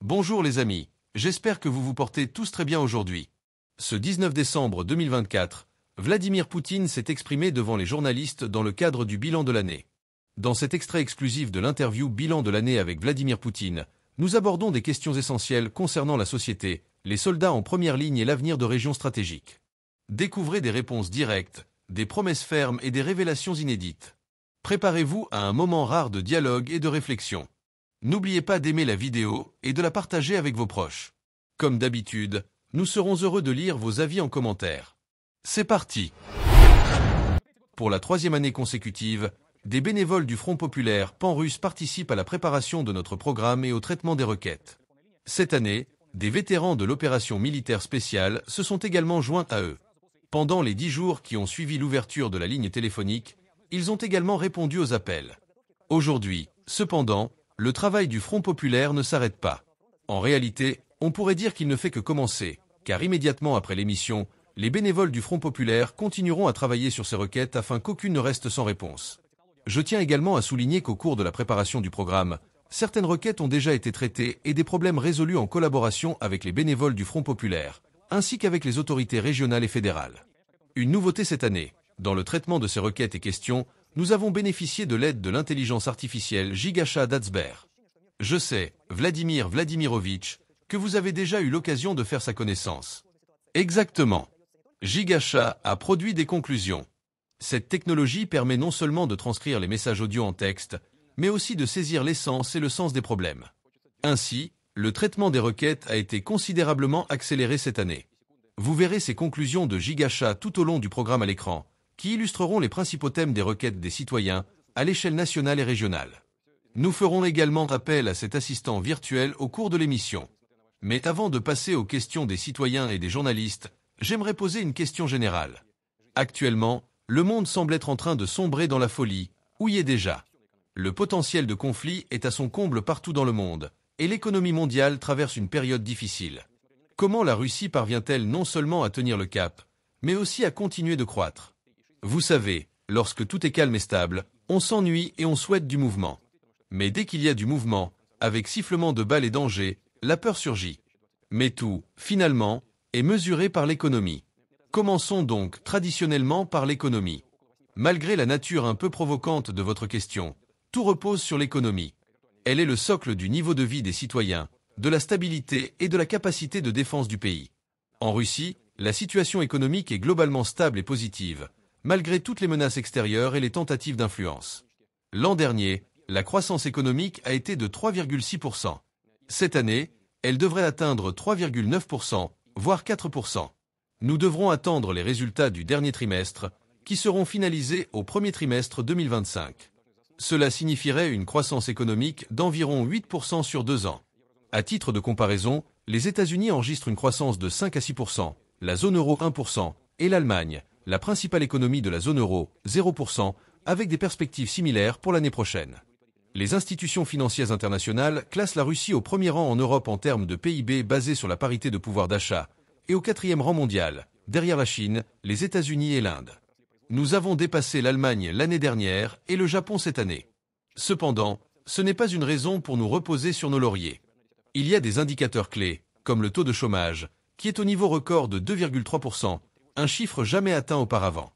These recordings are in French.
Bonjour les amis, j'espère que vous vous portez tous très bien aujourd'hui. Ce 19 décembre 2024, Vladimir Poutine s'est exprimé devant les journalistes dans le cadre du bilan de l'année. Dans cet extrait exclusif de l'interview Bilan de l'année avec Vladimir Poutine, nous abordons des questions essentielles concernant la société, les soldats en première ligne et l'avenir de régions stratégiques. Découvrez des réponses directes, des promesses fermes et des révélations inédites. Préparez-vous à un moment rare de dialogue et de réflexion. N'oubliez pas d'aimer la vidéo et de la partager avec vos proches. Comme d'habitude, nous serons heureux de lire vos avis en commentaire. C'est parti! Pour la 3e année consécutive, des bénévoles du Front populaire pan-russe participent à la préparation de notre programme et au traitement des requêtes. Cette année, des vétérans de l'opération militaire spéciale se sont également joints à eux. Pendant les 10 jours qui ont suivi l'ouverture de la ligne téléphonique, ils ont également répondu aux appels. Aujourd'hui, cependant, le travail du Front populaire ne s'arrête pas. En réalité, on pourrait dire qu'il ne fait que commencer, car immédiatement après l'émission, les bénévoles du Front populaire continueront à travailler sur ces requêtes afin qu'aucune ne reste sans réponse. Je tiens également à souligner qu'au cours de la préparation du programme, certaines requêtes ont déjà été traitées et des problèmes résolus en collaboration avec les bénévoles du Front populaire, ainsi qu'avec les autorités régionales et fédérales. Une nouveauté cette année, dans le traitement de ces requêtes et questions, nous avons bénéficié de l'aide de l'intelligence artificielle Gigasha d'Adsber. Je sais, Vladimir Vladimirovitch, que vous avez déjà eu l'occasion de faire sa connaissance. Exactement. Gigasha a produit des conclusions. Cette technologie permet non seulement de transcrire les messages audio en texte, mais aussi de saisir l'essence et le sens des problèmes. Ainsi, le traitement des requêtes a été considérablement accéléré cette année. Vous verrez ces conclusions de Gigasha tout au long du programme à l'écran, qui illustreront les principaux thèmes des requêtes des citoyens à l'échelle nationale et régionale. Nous ferons également appel à cet assistant virtuel au cours de l'émission. Mais avant de passer aux questions des citoyens et des journalistes, j'aimerais poser une question générale. Actuellement, le monde semble être en train de sombrer dans la folie, ou y est déjà. Le potentiel de conflit est à son comble partout dans le monde, et l'économie mondiale traverse une période difficile. Comment la Russie parvient-elle non seulement à tenir le cap, mais aussi à continuer de croître? Vous savez, lorsque tout est calme et stable, on s'ennuie et on souhaite du mouvement. Mais dès qu'il y a du mouvement, avec sifflement de balles et danger, la peur surgit. Mais tout, finalement, est mesuré par l'économie. Commençons donc traditionnellement par l'économie. Malgré la nature un peu provocante de votre question, tout repose sur l'économie. Elle est le socle du niveau de vie des citoyens, de la stabilité et de la capacité de défense du pays. En Russie, la situation économique est globalement stable et positive, malgré toutes les menaces extérieures et les tentatives d'influence. L'an dernier, la croissance économique a été de 3,6%. Cette année, elle devrait atteindre 3,9%, voire 4%. Nous devrons attendre les résultats du dernier trimestre, qui seront finalisés au premier trimestre 2025. Cela signifierait une croissance économique d'environ 8% sur 2 ans. À titre de comparaison, les États-Unis enregistrent une croissance de 5 à 6%, la zone euro 1%, et l'Allemagne, la principale économie de la zone euro, 0%, avec des perspectives similaires pour l'année prochaine. Les institutions financières internationales classent la Russie au premier rang en Europe en termes de PIB basé sur la parité de pouvoir d'achat, et au 4e rang mondial, derrière la Chine, les États-Unis et l'Inde. Nous avons dépassé l'Allemagne l'année dernière et le Japon cette année. Cependant, ce n'est pas une raison pour nous reposer sur nos lauriers. Il y a des indicateurs clés, comme le taux de chômage, qui est au niveau record de 2,3%, un chiffre jamais atteint auparavant.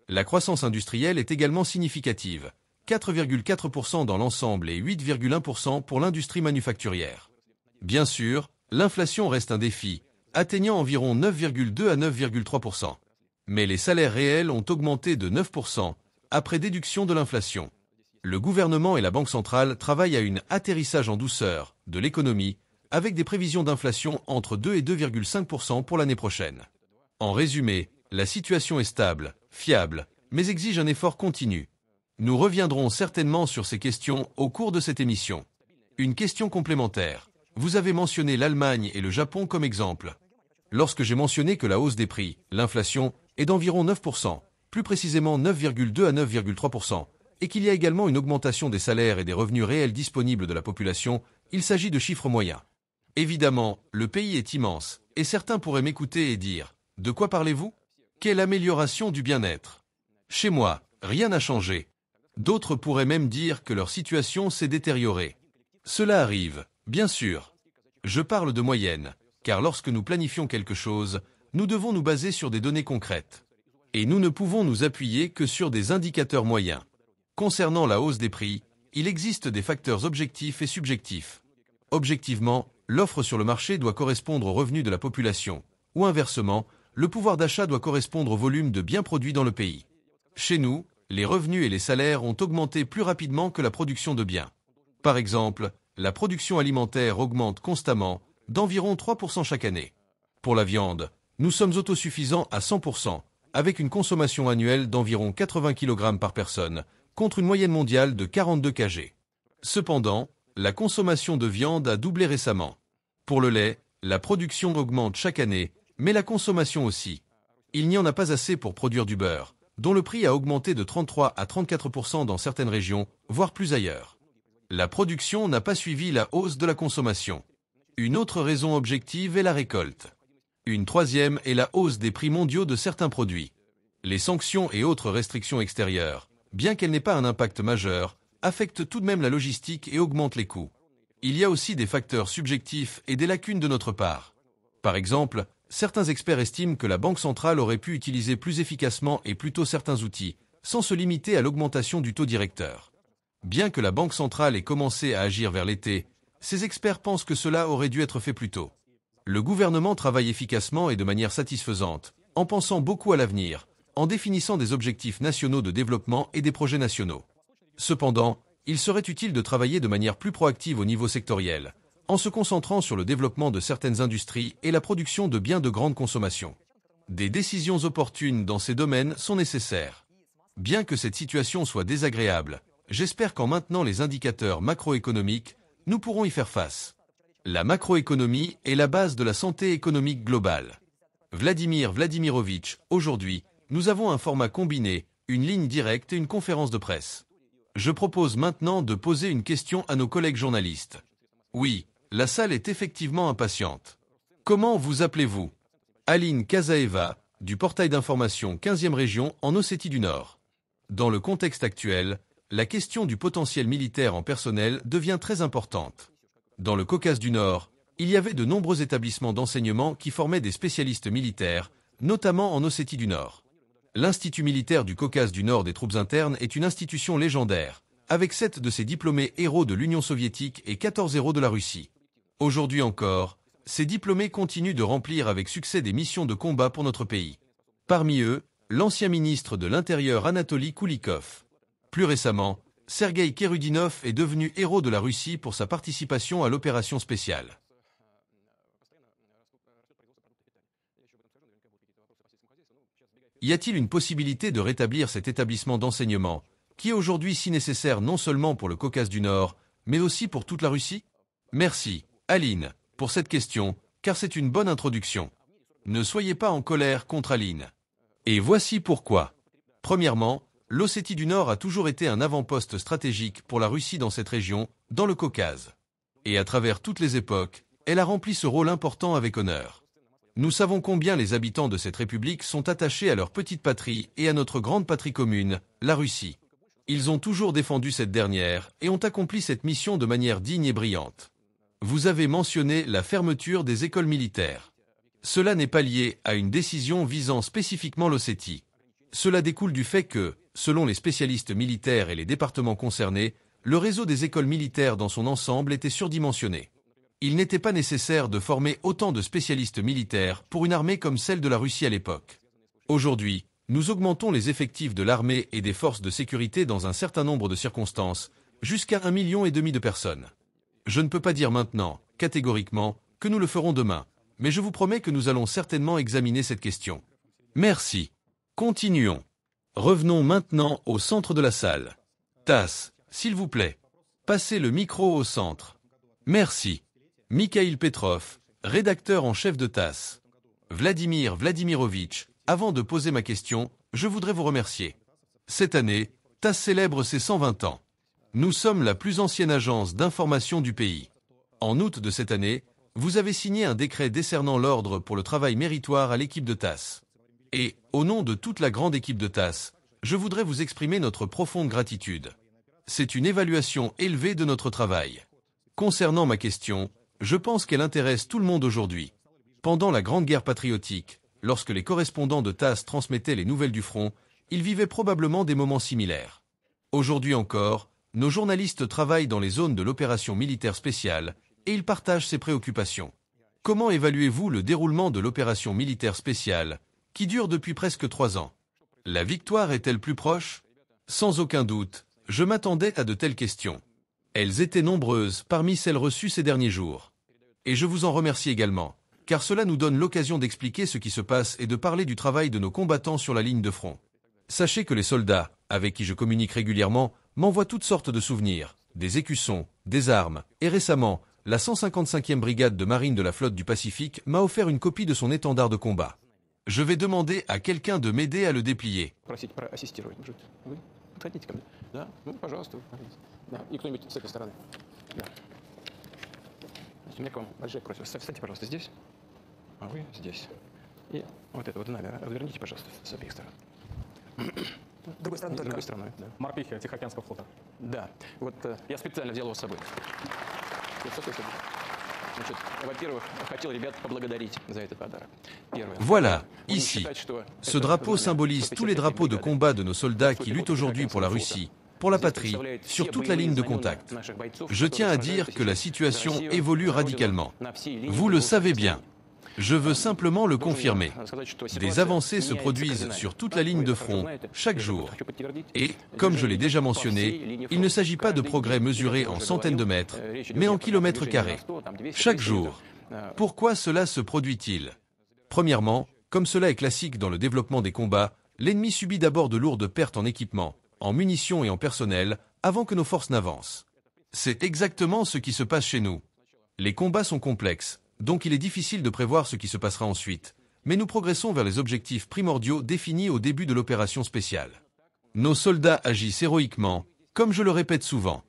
La croissance industrielle est également significative, 4,4% dans l'ensemble et 8,1% pour l'industrie manufacturière. Bien sûr, l'inflation reste un défi, atteignant environ 9,2 à 9,3%. Mais les salaires réels ont augmenté de 9%, après déduction de l'inflation. Le gouvernement et la Banque centrale travaillent à un atterrissage en douceur de l'économie, avec des prévisions d'inflation entre 2 et 2,5% pour l'année prochaine. En résumé, la situation est stable, fiable, mais exige un effort continu. Nous reviendrons certainement sur ces questions au cours de cette émission. Une question complémentaire. Vous avez mentionné l'Allemagne et le Japon comme exemple. Lorsque j'ai mentionné que la hausse des prix, l'inflation, est d'environ 9%, plus précisément 9,2 à 9,3%, et qu'il y a également une augmentation des salaires et des revenus réels disponibles de la population, il s'agit de chiffres moyens. Évidemment, le pays est immense, et certains pourraient m'écouter et dire « De quoi parlez-vous ? Quelle amélioration du bien-être ? Chez moi, rien n'a changé. » D'autres pourraient même dire que leur situation s'est détériorée. Cela arrive, bien sûr. Je parle de moyenne, car lorsque nous planifions quelque chose, nous devons nous baser sur des données concrètes. Et nous ne pouvons nous appuyer que sur des indicateurs moyens. Concernant la hausse des prix, il existe des facteurs objectifs et subjectifs. Objectivement, l'offre sur le marché doit correspondre aux revenus de la population, ou inversement, le pouvoir d'achat doit correspondre au volume de biens produits dans le pays. Chez nous, les revenus et les salaires ont augmenté plus rapidement que la production de biens. Par exemple, la production alimentaire augmente constamment, d'environ 3% chaque année. Pour la viande, nous sommes autosuffisants à 100%, avec une consommation annuelle d'environ 80 kg par personne, contre une moyenne mondiale de 42 kg. Cependant, la consommation de viande a doublé récemment. Pour le lait, la production augmente chaque année, mais la consommation aussi. Il n'y en a pas assez pour produire du beurre, dont le prix a augmenté de 33 à 34% dans certaines régions, voire plus ailleurs. La production n'a pas suivi la hausse de la consommation. Une autre raison objective est la récolte. Une troisième est la hausse des prix mondiaux de certains produits. Les sanctions et autres restrictions extérieures, bien qu'elles n'aient pas un impact majeur, affectent tout de même la logistique et augmentent les coûts. Il y a aussi des facteurs subjectifs et des lacunes de notre part. Par exemple, certains experts estiment que la Banque centrale aurait pu utiliser plus efficacement et plus tôt certains outils, sans se limiter à l'augmentation du taux directeur. Bien que la Banque centrale ait commencé à agir vers l'été, ces experts pensent que cela aurait dû être fait plus tôt. Le gouvernement travaille efficacement et de manière satisfaisante, en pensant beaucoup à l'avenir, en définissant des objectifs nationaux de développement et des projets nationaux. Cependant, il serait utile de travailler de manière plus proactive au niveau sectoriel, en se concentrant sur le développement de certaines industries et la production de biens de grande consommation. Des décisions opportunes dans ces domaines sont nécessaires. Bien que cette situation soit désagréable, j'espère qu'en maintenant les indicateurs macroéconomiques, nous pourrons y faire face. La macroéconomie est la base de la santé économique globale. Vladimir Vladimirovitch, aujourd'hui, nous avons un format combiné, une ligne directe et une conférence de presse. Je propose maintenant de poser une question à nos collègues journalistes. Oui, la salle est effectivement impatiente. Comment vous appelez-vous? Aline Kazaeva, du portail d'information 15e région en Ossétie du Nord. Dans le contexte actuel, la question du potentiel militaire en personnel devient très importante. Dans le Caucase du Nord, il y avait de nombreux établissements d'enseignement qui formaient des spécialistes militaires, notamment en Ossétie du Nord. L'Institut militaire du Caucase du Nord des troupes internes est une institution légendaire, avec 7 de ses diplômés héros de l'Union soviétique et 14 héros de la Russie. Aujourd'hui encore, ces diplômés continuent de remplir avec succès des missions de combat pour notre pays. Parmi eux, l'ancien ministre de l'Intérieur Anatoly Koulikov. Plus récemment, Sergueï Kerudinov est devenu héros de la Russie pour sa participation à l'opération spéciale. Y a-t-il une possibilité de rétablir cet établissement d'enseignement, qui est aujourd'hui si nécessaire non seulement pour le Caucase du Nord, mais aussi pour toute la Russie? Merci, Aline, pour cette question, car c'est une bonne introduction. Ne soyez pas en colère contre Aline. Et voici pourquoi. Premièrement, l'Ossétie du Nord a toujours été un avant-poste stratégique pour la Russie dans cette région, dans le Caucase. Et à travers toutes les époques, elle a rempli ce rôle important avec honneur. Nous savons combien les habitants de cette république sont attachés à leur petite patrie et à notre grande patrie commune, la Russie. Ils ont toujours défendu cette dernière et ont accompli cette mission de manière digne et brillante. Vous avez mentionné la fermeture des écoles militaires. Cela n'est pas lié à une décision visant spécifiquement l'Ossétie. Cela découle du fait que, selon les spécialistes militaires et les départements concernés, le réseau des écoles militaires dans son ensemble était surdimensionné. Il n'était pas nécessaire de former autant de spécialistes militaires pour une armée comme celle de la Russie à l'époque. Aujourd'hui, nous augmentons les effectifs de l'armée et des forces de sécurité dans un certain nombre de circonstances, jusqu'à 1,5 million de personnes. Je ne peux pas dire maintenant, catégoriquement, que nous le ferons demain, mais je vous promets que nous allons certainement examiner cette question. Merci. Continuons. Revenons maintenant au centre de la salle. TASS, s'il vous plaît. Passez le micro au centre. Merci. Mikhail Petrov, rédacteur en chef de TASS. Vladimir Vladimirovitch, avant de poser ma question, je voudrais vous remercier. Cette année, TASS célèbre ses 120 ans. Nous sommes la plus ancienne agence d'information du pays. En août de cette année, vous avez signé un décret décernant l'ordre pour le travail méritoire à l'équipe de TASS. Et, au nom de toute la grande équipe de TASS, je voudrais vous exprimer notre profonde gratitude. C'est une évaluation élevée de notre travail. Concernant ma question, Je pense qu'elle intéresse tout le monde aujourd'hui. Pendant la Grande Guerre patriotique, lorsque les correspondants de TASS transmettaient les nouvelles du front, ils vivaient probablement des moments similaires. Aujourd'hui encore, nos journalistes travaillent dans les zones de l'opération militaire spéciale et ils partagent ces préoccupations. Comment évaluez-vous le déroulement de l'opération militaire spéciale, qui dure depuis presque 3 ans? La victoire est-elle plus proche? Sans aucun doute, je m'attendais à de telles questions. Elles étaient nombreuses parmi celles reçues ces derniers jours. Et je vous en remercie également, car cela nous donne l'occasion d'expliquer ce qui se passe et de parler du travail de nos combattants sur la ligne de front. Sachez que les soldats, avec qui je communique régulièrement, m'envoient toutes sortes de souvenirs, des écussons, des armes, et récemment, la 155e brigade de marine de la flotte du Pacifique m'a offert une copie de son étendard de combat. Je vais demander à quelqu'un de m'aider à le déplier. Другой стороной, да. Морпехи Тихоокеанского флота. Да, вот я специально взял его с собой. Значит, во-первых, хотел ребят поблагодарить за этот подарок. Voilà, ici. Ce drapeau symbolise tous les drapeaux de combat de nos soldats qui luttent aujourd'hui pour la Russie, pour la patrie, sur toute la ligne de contact. Je tiens à dire que la situation évolue radicalement. Vous le savez bien. Je veux simplement le confirmer. Des avancées se produisent sur toute la ligne de front, chaque jour. Et, comme je l'ai déjà mentionné, il ne s'agit pas de progrès mesurés en centaines de mètres, mais en kilomètres carrés. Chaque jour. Pourquoi cela se produit-il? Premièrement, comme cela est classique dans le développement des combats, l'ennemi subit d'abord de lourdes pertes en équipement, en munitions et en personnel, avant que nos forces n'avancent. C'est exactement ce qui se passe chez nous. Les combats sont complexes. Donc il est difficile de prévoir ce qui se passera ensuite, mais nous progressons vers les objectifs primordiaux définis au début de l'opération spéciale. Nos soldats agissent héroïquement, comme je le répète souvent.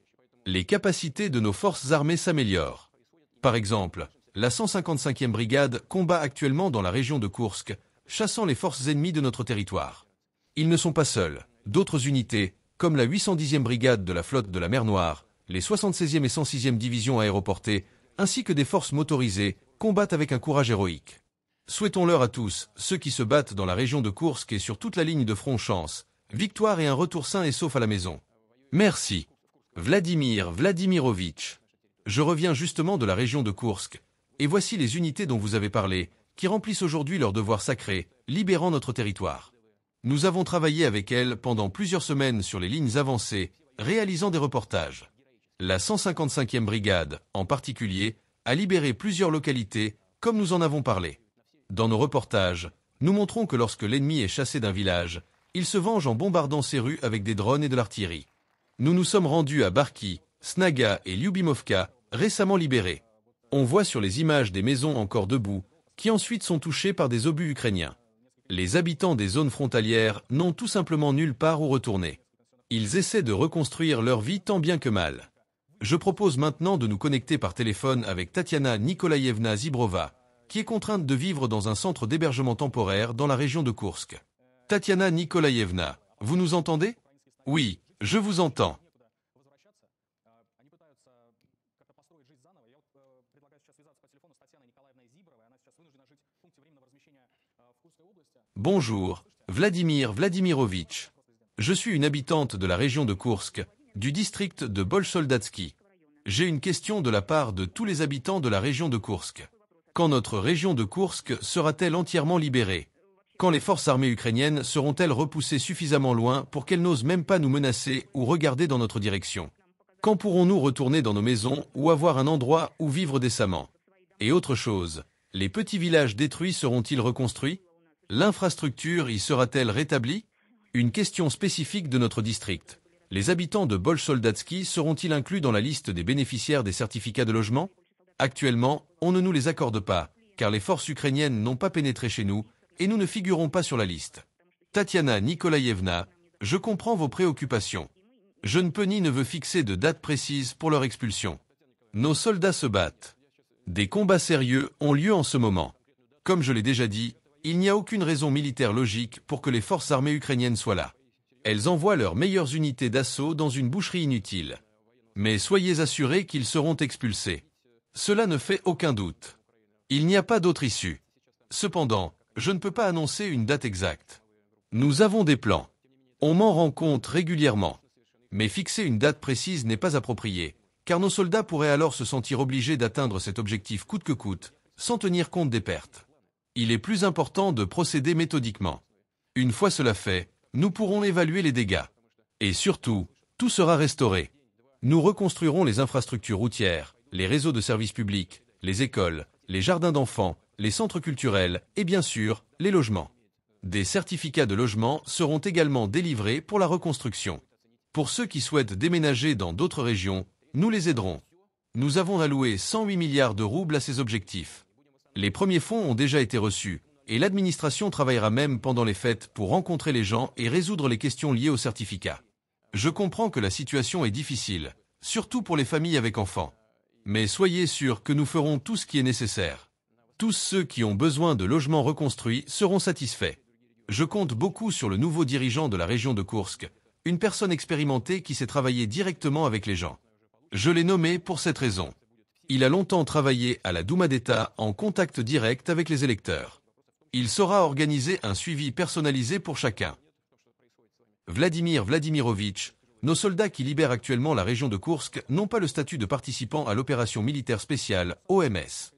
Les capacités de nos forces armées s'améliorent. Par exemple, la 155e brigade combat actuellement dans la région de Koursk, chassant les forces ennemies de notre territoire. Ils ne sont pas seuls. D'autres unités, comme la 810e brigade de la flotte de la mer Noire, les 76e et 106e divisions aéroportées, ainsi que des forces motorisées, combattent avec un courage héroïque. Souhaitons-leur à tous, ceux qui se battent dans la région de Koursk et sur toute la ligne de front, chance, victoire et un retour sain et sauf à la maison. Merci. Vladimir Vladimirovitch. Je reviens justement de la région de Koursk, et voici les unités dont vous avez parlé, qui remplissent aujourd'hui leur devoir sacré, libérant notre territoire. Nous avons travaillé avec elles pendant plusieurs semaines sur les lignes avancées, réalisant des reportages. La 155e brigade, en particulier, a libéré plusieurs localités, comme nous en avons parlé. Dans nos reportages, nous montrons que lorsque l'ennemi est chassé d'un village, il se venge en bombardant ses rues avec des drones et de l'artillerie. Nous nous sommes rendus à Barki, Snaga et Lyubimovka, récemment libérés. On voit sur les images des maisons encore debout, qui ensuite sont touchées par des obus ukrainiens. Les habitants des zones frontalières n'ont tout simplement nulle part où retourner. Ils essaient de reconstruire leur vie tant bien que mal. Je propose maintenant de nous connecter par téléphone avec Tatiana Nikolaïevna Zibrova, qui est contrainte de vivre dans un centre d'hébergement temporaire dans la région de Koursk. Tatiana Nikolaïevna, vous nous entendez? Oui, je vous entends. Bonjour, Vladimir Vladimirovitch. Je suis une habitante de la région de Koursk, du district de Bolsoldatsky. J'ai une question de la part de tous les habitants de la région de Koursk. Quand notre région de Koursk sera-t-elle entièrement libérée? Quand les forces armées ukrainiennes seront-elles repoussées suffisamment loin pour qu'elles n'osent même pas nous menacer ou regarder dans notre direction? Quand pourrons-nous retourner dans nos maisons ou avoir un endroit où vivre décemment? Et autre chose, les petits villages détruits seront-ils reconstruits? L'infrastructure y sera-t-elle rétablie? Une question spécifique de notre district. Les habitants de Bolsoldatsky seront-ils inclus dans la liste des bénéficiaires des certificats de logement? Actuellement, on ne nous les accorde pas, car les forces ukrainiennes n'ont pas pénétré chez nous, et nous ne figurons pas sur la liste. Tatiana Nikolaïevna, je comprends vos préoccupations. Je ne peux ni ne veux fixer de date précise pour leur expulsion. Nos soldats se battent. Des combats sérieux ont lieu en ce moment. Comme je l'ai déjà dit, il n'y a aucune raison militaire logique pour que les forces armées ukrainiennes soient là. Elles envoient leurs meilleures unités d'assaut dans une boucherie inutile. Mais soyez assurés qu'ils seront expulsés. Cela ne fait aucun doute. Il n'y a pas d'autre issue. Cependant, je ne peux pas annoncer une date exacte. Nous avons des plans. On m'en rend compte régulièrement. Mais fixer une date précise n'est pas approprié, car nos soldats pourraient alors se sentir obligés d'atteindre cet objectif coûte que coûte, sans tenir compte des pertes. Il est plus important de procéder méthodiquement. Une fois cela fait, nous pourrons évaluer les dégâts. Et surtout, tout sera restauré. Nous reconstruirons les infrastructures routières, les réseaux de services publics, les écoles, les jardins d'enfants, les centres culturels et bien sûr, les logements. Des certificats de logement seront également délivrés pour la reconstruction. Pour ceux qui souhaitent déménager dans d'autres régions, nous les aiderons. Nous avons alloué 108 milliards de roubles à ces objectifs. Les premiers fonds ont déjà été reçus, et l'administration travaillera même pendant les fêtes pour rencontrer les gens et résoudre les questions liées aux certificats. Je comprends que la situation est difficile, surtout pour les familles avec enfants. Mais soyez sûrs que nous ferons tout ce qui est nécessaire. Tous ceux qui ont besoin de logements reconstruits seront satisfaits. Je compte beaucoup sur le nouveau dirigeant de la région de Koursk, une personne expérimentée qui sait travailler directement avec les gens. Je l'ai nommé pour cette raison. Il a longtemps travaillé à la Douma d'État en contact direct avec les électeurs. Il saura organiser un suivi personnalisé pour chacun. Vladimir Vladimirovitch, nos soldats qui libèrent actuellement la région de Koursk n'ont pas le statut de participants à l'opération militaire spéciale, OMS.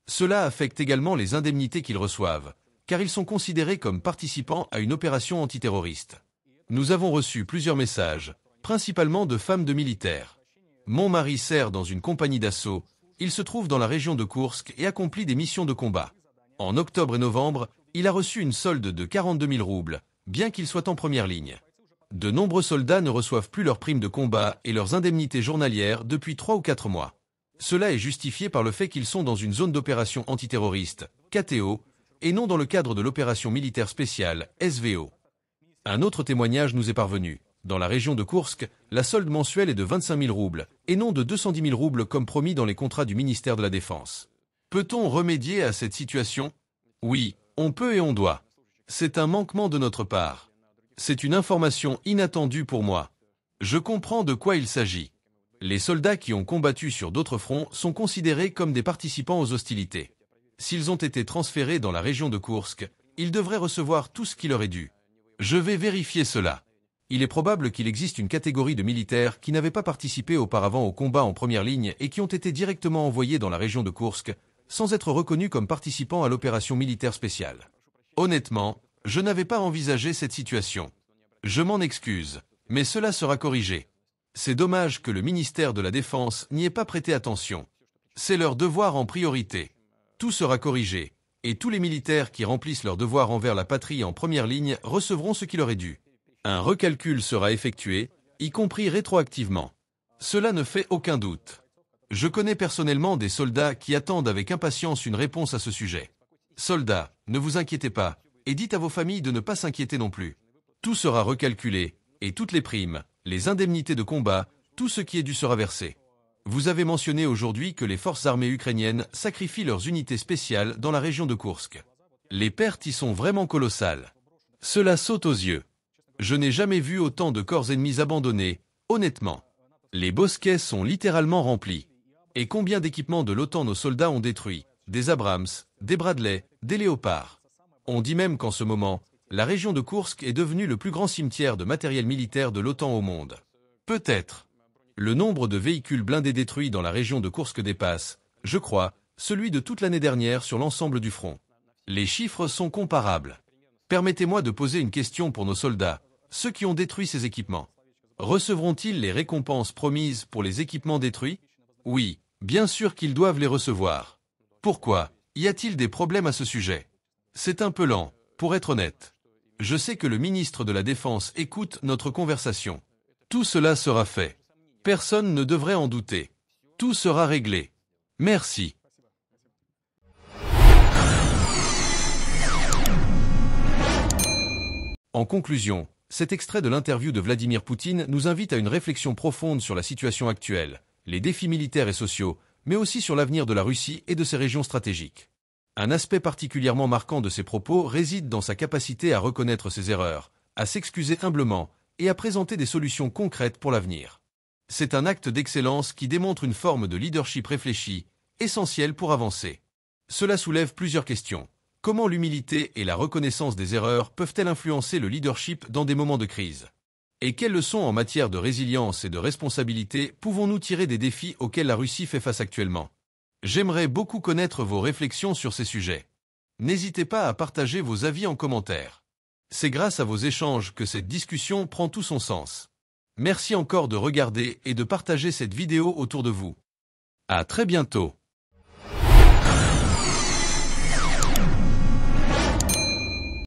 Cela affecte également les indemnités qu'ils reçoivent, car ils sont considérés comme participants à une opération antiterroriste. Nous avons reçu plusieurs messages, principalement de femmes de militaires. Mon mari sert dans une compagnie d'assaut, il se trouve dans la région de Koursk et accomplit des missions de combat. En octobre et novembre, il a reçu une solde de 42 000 roubles, bien qu'il soit en première ligne. De nombreux soldats ne reçoivent plus leurs primes de combat et leurs indemnités journalières depuis 3 ou 4 mois. Cela est justifié par le fait qu'ils sont dans une zone d'opération antiterroriste, KTO, et non dans le cadre de l'opération militaire spéciale, SVO. Un autre témoignage nous est parvenu. Dans la région de Koursk, la solde mensuelle est de 25 000 roubles, et non de 210 000 roubles comme promis dans les contrats du ministère de la Défense. Peut-on remédier à cette situation? Oui, on peut et on doit. C'est un manquement de notre part. C'est une information inattendue pour moi. Je comprends de quoi il s'agit. Les soldats qui ont combattu sur d'autres fronts sont considérés comme des participants aux hostilités. S'ils ont été transférés dans la région de Koursk, ils devraient recevoir tout ce qui leur est dû. Je vais vérifier cela. Il est probable qu'il existe une catégorie de militaires qui n'avaient pas participé auparavant au combat en première ligne et qui ont été directement envoyés dans la région de Koursk, sans être reconnus comme participants à l'opération militaire spéciale. Honnêtement, je n'avais pas envisagé cette situation. Je m'en excuse, mais cela sera corrigé. C'est dommage que le ministère de la Défense n'y ait pas prêté attention. C'est leur devoir en priorité. Tout sera corrigé, et tous les militaires qui remplissent leur devoir envers la patrie en première ligne recevront ce qui leur est dû. Un recalcul sera effectué, y compris rétroactivement. Cela ne fait aucun doute. Je connais personnellement des soldats qui attendent avec impatience une réponse à ce sujet. Soldats, ne vous inquiétez pas, et dites à vos familles de ne pas s'inquiéter non plus. Tout sera recalculé, et toutes les primes, les indemnités de combat, tout ce qui est dû sera versé. Vous avez mentionné aujourd'hui que les forces armées ukrainiennes sacrifient leurs unités spéciales dans la région de Koursk. Les pertes y sont vraiment colossales. Cela saute aux yeux. Je n'ai jamais vu autant de corps ennemis abandonnés, honnêtement. Les bosquets sont littéralement remplis. Et combien d'équipements de l'OTAN nos soldats ont détruits? Des Abrams, des Bradley, des Léopards. On dit même qu'en ce moment, la région de Koursk est devenue le plus grand cimetière de matériel militaire de l'OTAN au monde. Peut-être. Le nombre de véhicules blindés détruits dans la région de Koursk dépasse, je crois, celui de toute l'année dernière sur l'ensemble du front. Les chiffres sont comparables. Permettez-moi de poser une question pour nos soldats, ceux qui ont détruit ces équipements. Recevront-ils les récompenses promises pour les équipements détruits? Oui, bien sûr qu'ils doivent les recevoir. Pourquoi? Y a-t-il des problèmes à ce sujet? C'est un peu lent, pour être honnête. Je sais que le ministre de la Défense écoute notre conversation. Tout cela sera fait. Personne ne devrait en douter. Tout sera réglé. Merci. En conclusion, cet extrait de l'interview de Vladimir Poutine nous invite à une réflexion profonde sur la situation actuelle, les défis militaires et sociaux, mais aussi sur l'avenir de la Russie et de ses régions stratégiques. Un aspect particulièrement marquant de ses propos réside dans sa capacité à reconnaître ses erreurs, à s'excuser humblement et à présenter des solutions concrètes pour l'avenir. C'est un acte d'excellence qui démontre une forme de leadership réfléchi essentiel pour avancer. Cela soulève plusieurs questions. Comment l'humilité et la reconnaissance des erreurs peuvent-elles influencer le leadership dans des moments de crise? Et quelles leçons en matière de résilience et de responsabilité pouvons-nous tirer des défis auxquels la Russie fait face actuellement? J'aimerais beaucoup connaître vos réflexions sur ces sujets. N'hésitez pas à partager vos avis en commentaire. C'est grâce à vos échanges que cette discussion prend tout son sens. Merci encore de regarder et de partager cette vidéo autour de vous. À très bientôt.